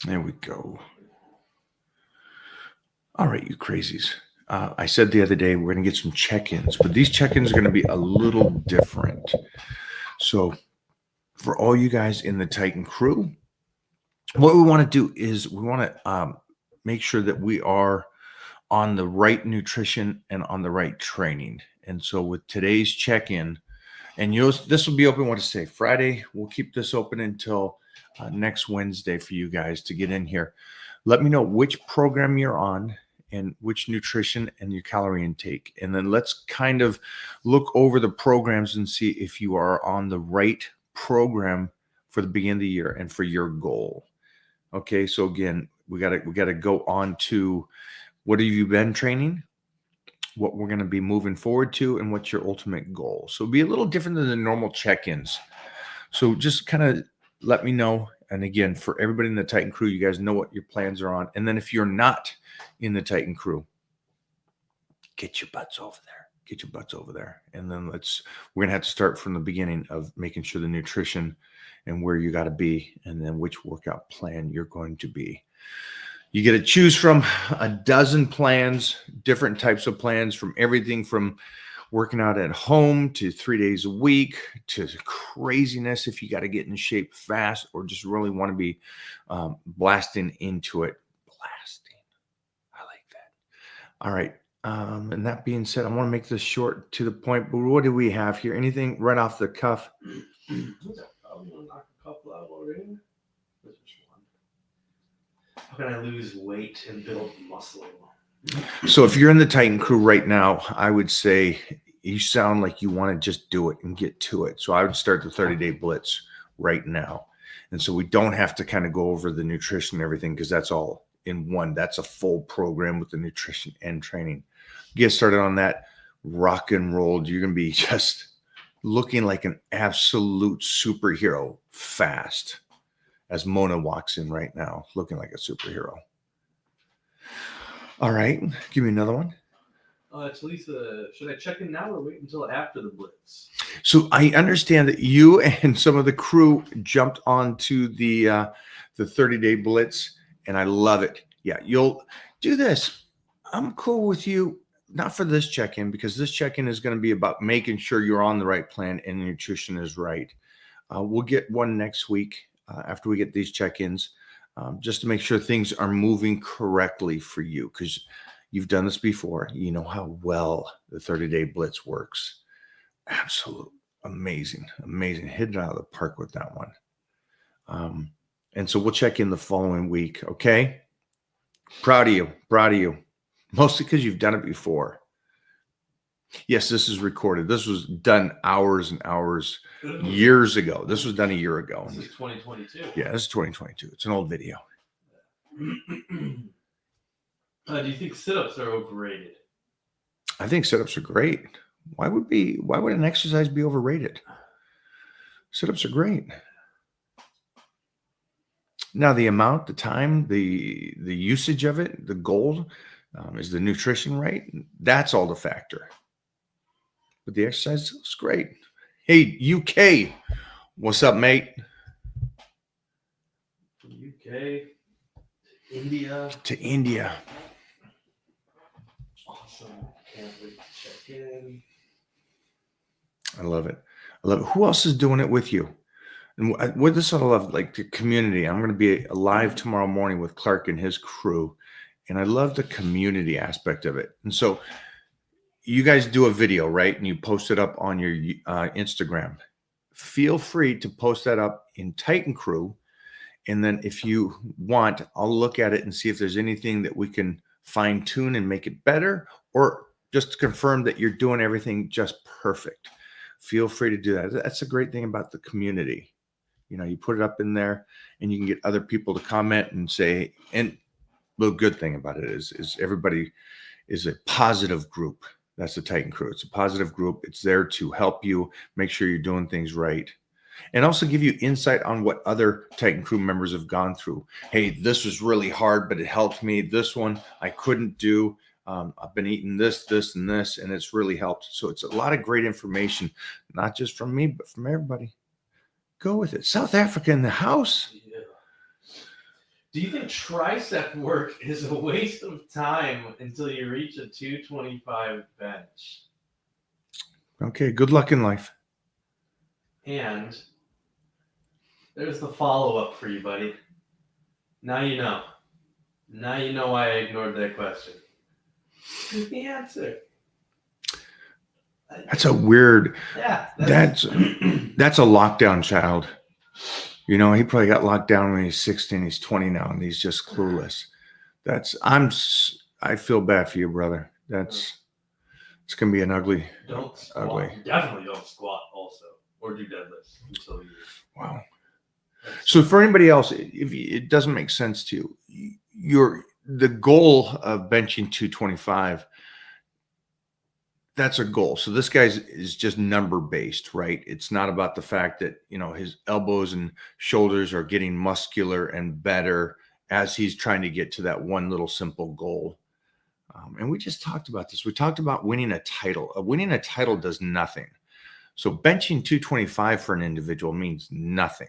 There we go. All right, you crazies. I said the other day we're going to get some check-ins, but these check-ins are going to be a little different. So for all you guys in the Titan crew, what we want to do is we want to make sure that we are on the right nutrition and on the right training. And so with today's check-in, and this will be open, what to say, Friday. We'll keep this open until next Wednesday for you guys to get in here. Let me know which program you're on and which nutrition and your calorie intake. And then let's kind of look over the programs and see if you are on the right program for the beginning of the year and for your goal. Okay, so again, we gotta go on to what have you been training, what we're going to be moving forward to, and what's your ultimate goal. So it'll be a little different than the normal check-ins. So just kind of let me know. And again, for everybody in the Titan crew, you guys know what your plans are on. And then if you're not in the Titan crew, get your butts over there. Get your butts over there. And then we're going to have to start from the beginning of making sure the nutrition and where you got to be, and then which workout plan you're going to be. You get to choose from a dozen plans, different types of plans, from everything from working out at home to 3 days a week to craziness if you got to get in shape fast or just really want to be blasting into it. Blasting. I like that. All right. And that being said, I want to make this short to the point, but what do we have here? Anything right off the cuff? I'm gonna knock a couple out already. How can I lose weight and build muscle? So if you're in the Titan crew right now, I would say you sound like you want to just do it and get to it. So I would start the 30-day blitz right now. And so we don't have to kind of go over the nutrition and everything because that's all in one. That's a full program with the nutrition and training. Get started on that, rock and roll. You're going to be just looking like an absolute superhero fast as Mona walks in right now, looking like a superhero. All right. Give me another one. Talisa, should I check in now or wait until after the blitz? So I understand that you and some of the crew jumped onto the 30-day blitz, and I love it. Yeah, you'll do this. I'm cool with you, not for this check-in, because this check-in is going to be about making sure you're on the right plan and the nutrition is right. We'll get one next week after we get these check-ins, just to make sure things are moving correctly for you, because you've done this before. You know how well the 30-day blitz works. Absolute amazing, hitting it out of the park with that one. And so we'll check in the following week. Okay. Proud of you. Mostly because you've done it before. Yes, this is recorded. This was done hours and hours, years ago. This was done a year ago. This is 2022. Yeah, this is 2022. It's an old video. Do you think sit-ups are overrated? I think sit-ups are great. Why would an exercise be overrated? Sit-ups are great. Now, the amount, the time, the usage of it, the goal, is the nutrition right? That's all the factor. But the exercise is great. Hey, UK, what's up, mate? From UK to India. Awesome. Can't wait to check in. I love it. Who else is doing it with you? And what this I love, like the community. I'm going to be live tomorrow morning with Clark and his crew, and I love the community aspect of it. And so you guys do a video, right? And you post it up on your Instagram. Feel free to post that up in Titan Crew. And then if you want, I'll look at it and see if there's anything that we can fine tune and make it better, or just confirm that you're doing everything just perfect. Feel free to do that. That's a great thing about the community. You know, you put it up in there and you can get other people to comment and say, and the good thing about it is everybody is a positive group. That's the Titan Crew. It's a positive group. It's there to help you make sure you're doing things right, and also give you insight on what other Titan Crew members have gone through. Hey, this was really hard, but it helped me. This one I couldn't do. I've been eating this, and this, and it's really helped. So it's a lot of great information, not just from me, but from everybody. Go with it. South Africa in the house. Yeah. Do you think tricep work is a waste of time until you reach a 225 bench? Okay, good luck in life. And there's the follow-up for you, buddy. Now you know. Now you know why I ignored that question. Here's the answer. That's a weird. Yeah. That's a lockdown child. You know, he probably got locked down when he's 16. He's 20 now, and he's just clueless. I feel bad for you, brother. It's gonna be an ugly. Don't squat. Ugly. Definitely don't squat also, or do deadlifts until you. Wow. So for anybody else, if it doesn't make sense to you, the goal of benching 225. That's a goal. So this guy is just number based, right? It's not about the fact that, you know, his elbows and shoulders are getting muscular and better as he's trying to get to that one little simple goal. And we just talked about this. We talked about winning a title. Winning a title does nothing. So benching 225 for an individual means nothing.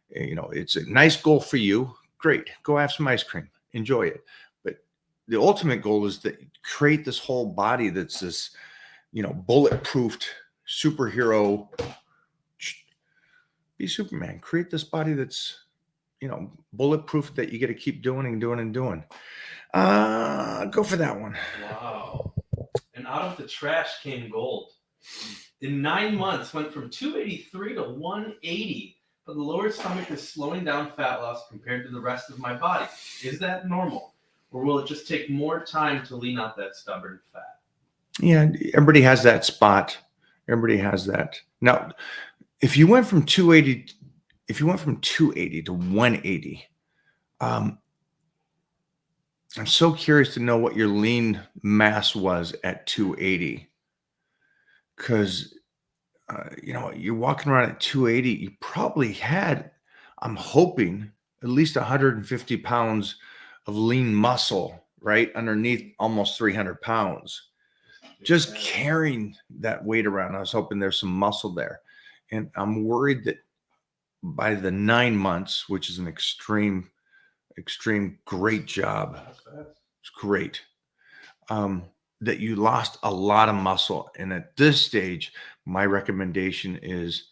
You know, it's a nice goal for you. Great. Go have some ice cream. Enjoy it. But the ultimate goal is to create this whole body that's this, you know, bulletproofed superhero. Be Superman. Create this body that's, you know, bulletproof that you get to keep doing and doing and doing. Go for that one. Wow. And out of the trash came gold. In 9 months, went from 283 to 180. But the lower stomach is slowing down fat loss compared to the rest of my body. Is that normal? Or will it just take more time to lean out that stubborn fat? Yeah, everybody has that spot. Everybody has that. Now, if you went from 280 to 180, I'm so curious to know what your lean mass was at 280. Because, you know, you're walking around at 280, you probably had, I'm hoping, at least 150 pounds of lean muscle, right? Underneath almost 300 pounds. Just carrying that weight around. I was hoping there's some muscle there. And I'm worried that by the 9 months, which is an extreme great job. It's great. That you lost a lot of muscle. And at this stage, my recommendation is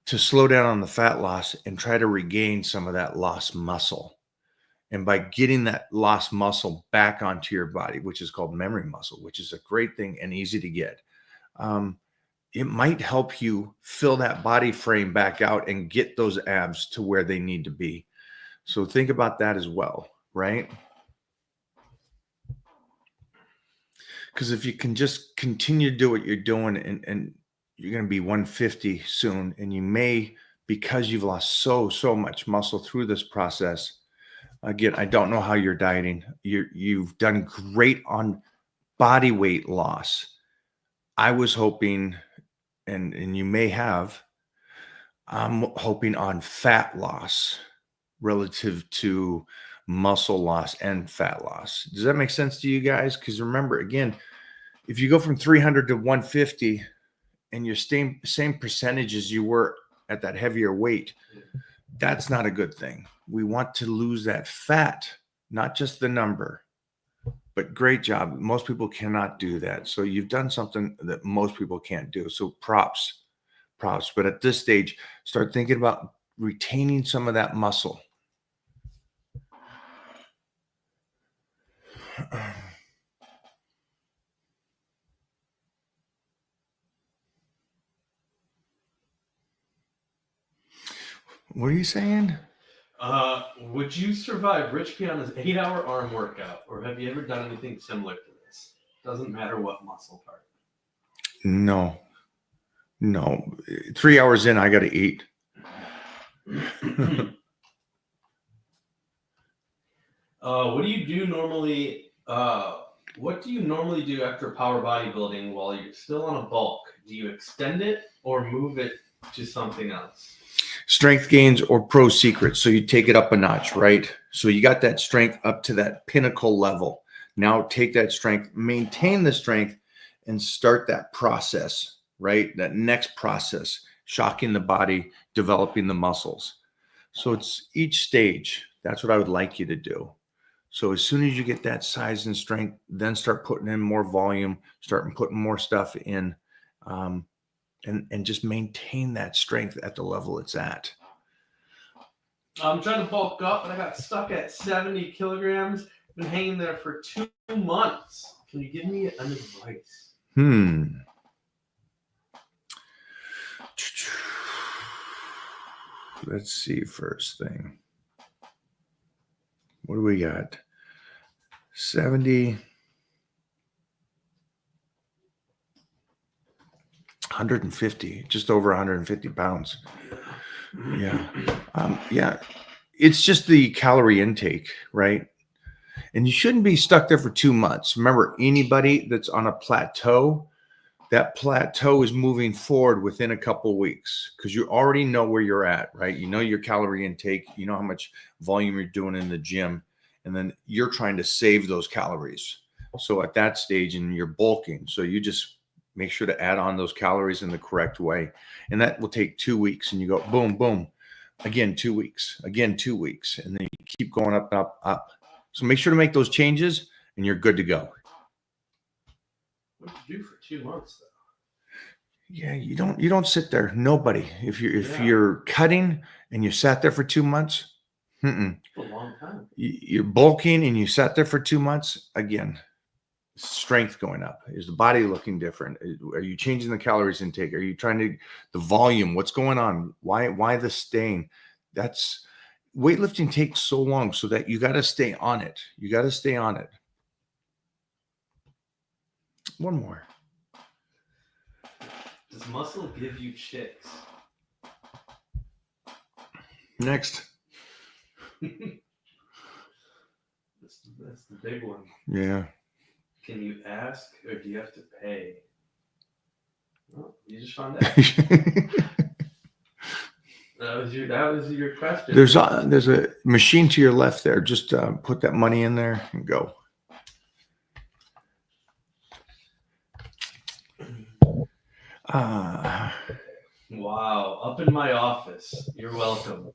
to slow down on the fat loss and try to regain some of that lost muscle. And by getting that lost muscle back onto your body, which is called memory muscle, which is a great thing and easy to get, it might help you fill that body frame back out and get those abs to where they need to be. So think about that as well, right? Because if you can just continue to do what you're doing and you're going to be 150 soon, and you may, because you've lost so much muscle through this process. Again, I don't know how you're dieting. You've done great on body weight loss. I was hoping, and you may have, I'm hoping on fat loss relative to muscle loss and fat loss. Does that make sense to you guys? Because remember, again, if you go from 300 to 150 and you're same percentage as you were at that heavier weight, that's not a good thing. We want to lose that fat, not just the number. But great job. Most people cannot do that. So you've done something that most people can't do. So props. But at this stage, start thinking about retaining some of that muscle. What are you saying? Would you survive Rich Piana's 8-hour arm workout, or have you ever done anything similar to this? Doesn't matter what muscle part. No. 3 hours in, I got to eat. What do you do normally? What do you normally do after power bodybuilding while you're still on a bulk? Do you extend it or move it to something else? Strength gains or pro secrets. So you take it up a notch, right? So you got that strength up to that pinnacle level. Now take that strength, maintain the strength, and start that process, right? That next process, shocking the body, developing the muscles. So it's each stage. That's what I would like you to do. So as soon as you get that size and strength, then start putting in more volume, start putting more stuff in, and just maintain that strength at the level it's at. I'm trying to bulk up, but I got stuck at 70 kilograms. Been hanging there for 2 months. Can you give me an advice? Let's see, first thing. What do we got? 70, 150, just over 150 pounds. Yeah. Yeah. It's just the calorie intake, right? And you shouldn't be stuck there for 2 months. Remember, anybody that's on a plateau, that plateau is moving forward within a couple of weeks because you already know where you're at, right? You know your calorie intake, you know how much volume you're doing in the gym, and then you're trying to save those calories. So at that stage, and you're bulking, so you just make sure to add on those calories in the correct way. And that will take 2 weeks, and you go boom, boom, again, 2 weeks, again, 2 weeks, and then you keep going up, up, up. So make sure to make those changes and you're good to go. What did you do for 2 months though? Yeah, you don't sit there. Nobody. If you're cutting and you sat there for 2 months, It's a long time. you're bulking and you sat there for 2 months, again, strength going up. Is the body looking different? Are you changing the calories intake? Are you trying to the volume? What's going on? Why the stain? That's weightlifting takes so long so that you got to stay on it. You got to stay on it. One more. Does muscle give you chicks? Next. That's the big one. Yeah. Can you ask or do you have to pay? Well, you just found out. That was your question. There's a machine to your left there. Just put that money in there and go. Wow. Up in my office. You're welcome.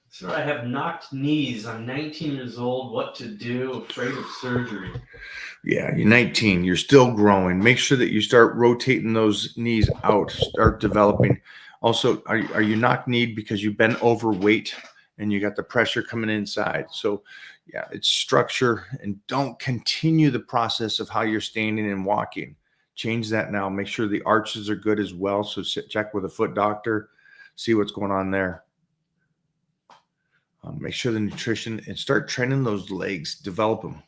Sir, I have knocked knees. I'm 19 years old. What to do? Afraid of surgery. Yeah, you're 19. You're still growing. Make sure that you start rotating those knees out. Start developing. Also, are you knock-kneed because you've been overweight and you got the pressure coming inside? So, yeah, it's structure, and don't continue the process of how you're standing and walking. Change that now. Make sure the arches are good as well. So check with a foot doctor, see what's going on there. Make sure the nutrition, and start training those legs, develop them.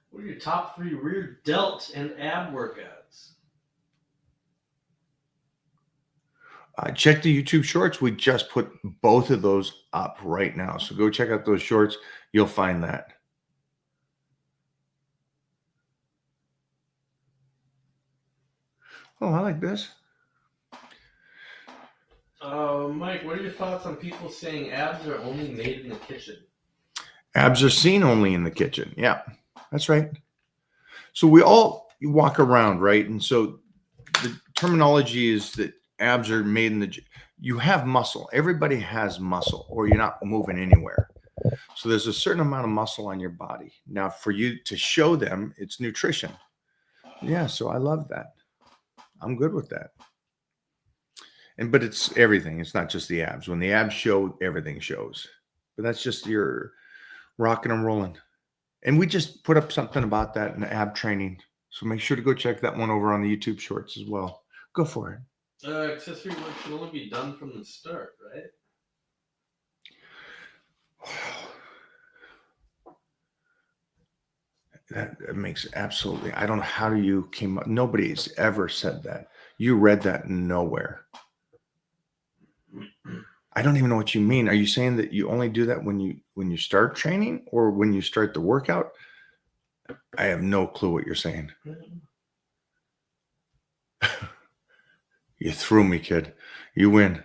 What are your top 3 rear delt and ab workouts? Check the YouTube shorts. We just put both of those up right now. So go check out those shorts. You'll find that. Oh, I like this. Mike, what are your thoughts on people saying abs are only made in the kitchen? Abs are seen only in the kitchen. Yeah, that's right. So we all walk around, right? And so the terminology is that abs are made in the gym. You have muscle. Everybody has muscle, or you're not moving anywhere. So there's a certain amount of muscle on your body. Now, for you to show them, it's nutrition. Yeah, so I love that. I'm good with that. But it's everything. It's not just the abs. When the abs show, everything shows. But that's just your rocking and rolling. And we just put up something about that in ab training. So make sure to go check that one over on the YouTube shorts as well. Go for it. Accessory work should only be done from the start, right? That makes absolutely. I don't know how you came up. Nobody's ever said that. You read that nowhere. I don't even know what you mean. Are you saying that you only do that when you start training or when you start the workout? I have no clue what you're saying. You threw me, kid. You win.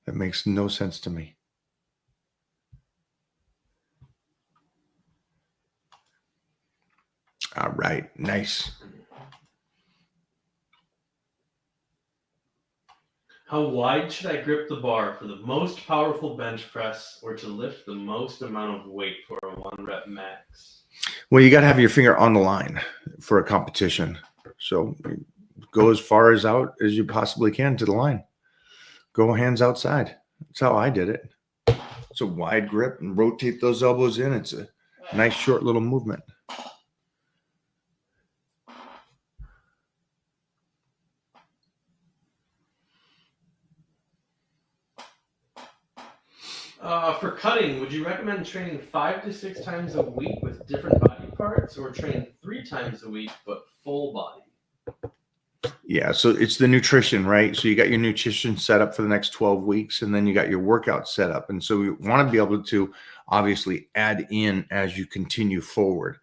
That makes no sense to me. All right. Nice. How wide should I grip the bar for the most powerful bench press or to lift the most amount of weight for a 1 rep max? Well, you got to have your finger on the line for a competition. So go as far as out as you possibly can to the line. Go hands outside. That's how I did it. It's a wide grip and rotate those elbows in. It's a nice short little movement. For cutting, would you recommend training 5 to 6 times a week with different body parts, or train 3 times a week but full body? Yeah, so it's the nutrition, right? So you got your nutrition set up for the next 12 weeks, and then you got your workout set up. And so we want to be able to obviously add in as you continue forward.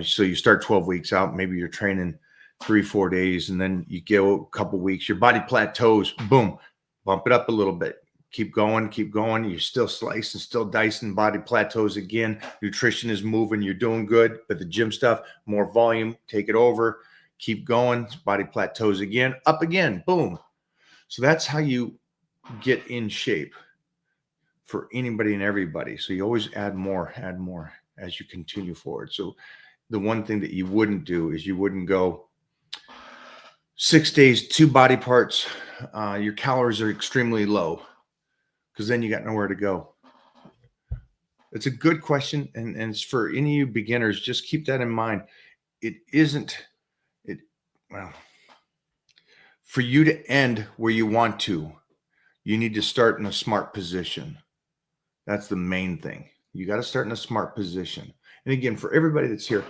So you start 12 weeks out, maybe you're training 3-4 days, and then you go a couple weeks, your body plateaus, boom, bump it up a little bit. Keep going. You're still slicing, still dicing, body plateaus again. Nutrition is moving. You're doing good. But the gym stuff, more volume, take it over. Keep going. Body plateaus again, up again, boom. So that's how you get in shape for anybody and everybody. So you always add more as you continue forward. So the one thing that you wouldn't do is you wouldn't go 6 days, 2 body parts. Your calories are extremely low, because then you got nowhere to go. It's a good question. And it's for any of you beginners, just keep that in mind. Well, for you to end where you want to, you need to start in a smart position. That's the main thing. You got to start in a smart position. And again, for everybody that's here,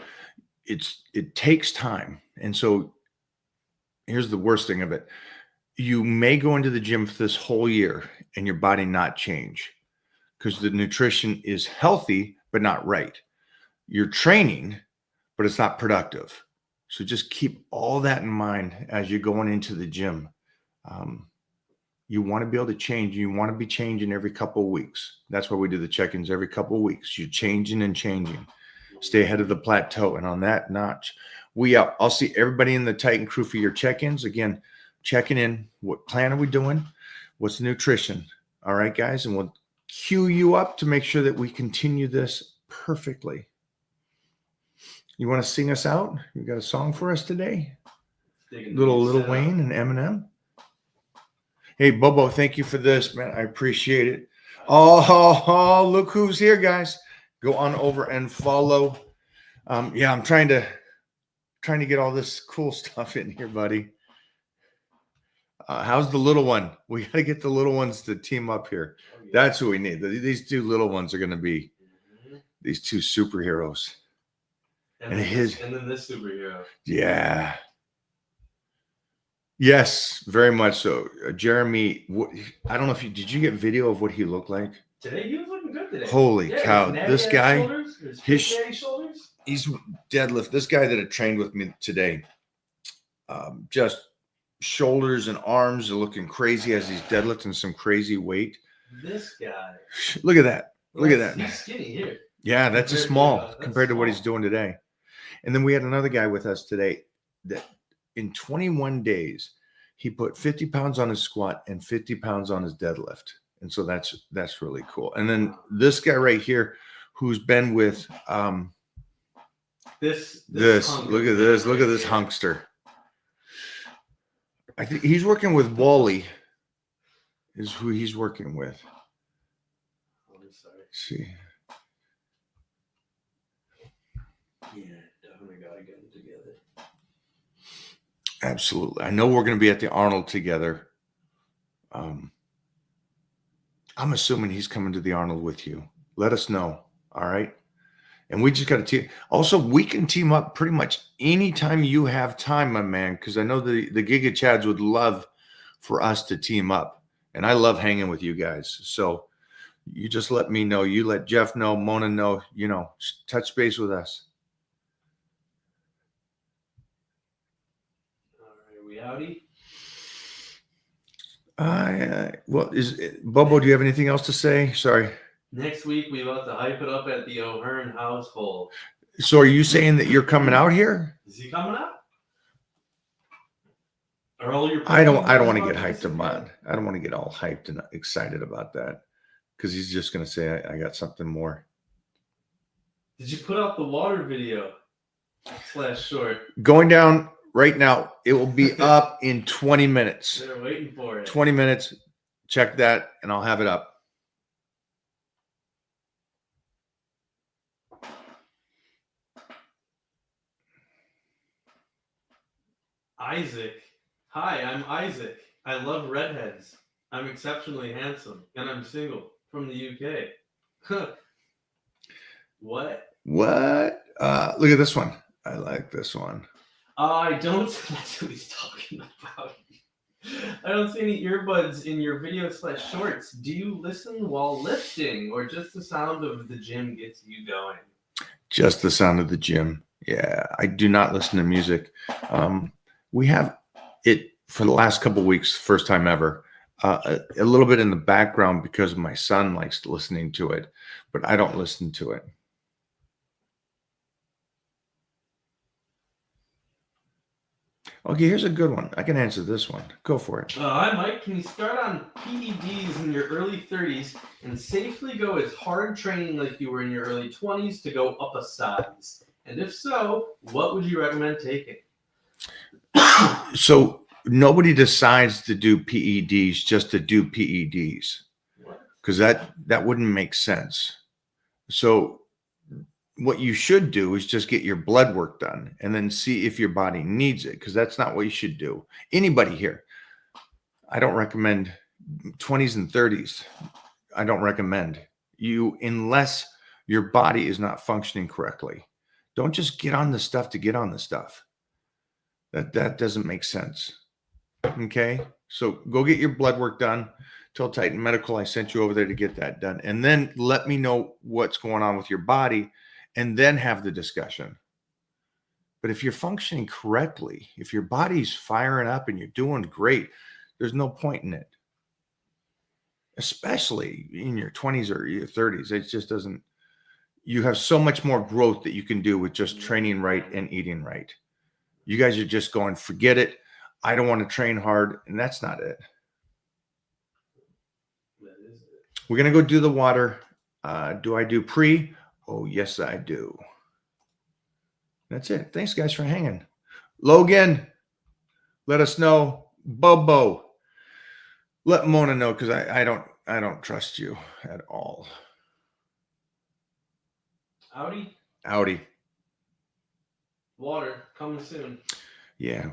it takes time. And so here's the worst thing of it. You may go into the gym for this whole year and your body not change because the nutrition is healthy, but not right. You're training, but it's not productive. So just keep all that in mind as you're going into the gym. You want to be able to change. You want to be changing every couple of weeks. That's why we do the check-ins every couple of weeks. You're changing and changing. Stay ahead of the plateau. And on that notch, I'll see everybody in the Titan crew for your check-ins. Again, checking in. What plan are we doing? What's the nutrition? All right, guys. And we'll cue you up to make sure that we continue this perfectly. You want to sing us out? You got a song for us today? Little Wayne and Eminem. Hey, Bobo, thank you for this, man. I appreciate it. Oh, look who's here, guys. Go on over and follow. I'm trying to get all this cool stuff in here, buddy. How's the little one? We got to get the little ones to team up here. Oh, yeah. That's who we need. These 2 little ones are going to be these 2 superheroes. And then this superhero. Yeah. Yes, very much so. Jeremy, I don't know if did you get video of what he looked like? Today, he was looking good today. Holy cow. This guy, his shoulders? He's deadlift. This guy that had trained with me today, just shoulders and arms are looking crazy as he's deadlifting some crazy weight. This guy. Look at that. Look at that. He's skinny here. Yeah, that's a small compared to what he's doing today. And then we had another guy with us today that in 21 days, he put 50 pounds on his squat and 50 pounds on his deadlift. And so that's really cool. And then this guy right here, who's been with this look at this hunkster. I think he's working with Wally, is who he's working with. Let's see. Yeah, definitely got to get them together. Absolutely. I know we're going to be at the Arnold together. I'm assuming he's coming to the Arnold with you. Let us know. All right. And we just got to team. Also, we can team up pretty much anytime you have time, my man, because I know the Giga Chads would love for us to team up. And I love hanging with you guys. So you just let me know. You let Jeff know, Mona know, touch base with us. All right, we outie? Well, Bobo, do you have anything else to say? Sorry. Next week, we about to hype it up at the O'Hearn household. So are you saying that you're coming out here? Is he coming up? Are all your I don't boys want to about get hyped disappear? about. I don't want to get all hyped and excited about that because he's just going to say I got something more. Did you put out the water video / short? Going down right now. It will be up in 20 minutes. They're waiting for it. 20 minutes. Check that and I'll have it up. Isaac. Hi, I'm Isaac. I love redheads. I'm exceptionally handsome and I'm single from the UK. What? What? Look at this one. I like this one. I don't. That's what he's talking about. I don't see any earbuds in your video / shorts. Do you listen while lifting or just the sound of the gym gets you going? Just the sound of the gym. Yeah, I do not listen to music. We have it for the last couple of weeks, first time ever, a little bit in the background because my son likes listening to it, but I don't listen to it. Okay, here's a good one. I can answer this one. Go for it. Hi, Mike. Can you start on PEDs in your early 30s and safely go as hard training like you were in your early 20s to go up a size? And if so, what would you recommend taking? So nobody decides to do PEDs just to do PEDs because that wouldn't make sense. So what you should do is just get your blood work done and then see if your body needs it, because that's not what you should do. Anybody here, I don't recommend 20s and 30s. I don't recommend you unless your body is not functioning correctly. Don't just get on the stuff to get on the stuff. That doesn't make sense. Okay, so go get your blood work done. Tell Titan Medical I sent you over there to get that done, and then let me know what's going on with your body, and then have the discussion. But if you're functioning correctly, if your body's firing up and you're doing great, there's no point in it. Especially in your 20s or your 30s, it just doesn't. You have so much more growth that you can do with just training right and eating right. You guys are just going, forget it. I don't want to train hard, and that's not it. That is it. We're going to go do the water. Do I do pre? Oh, yes, I do. That's it. Thanks, guys, for hanging. Logan, let us know. Bobo, let Mona know, because I don't trust you at all. Audi, Audi. water coming soon. Yeah.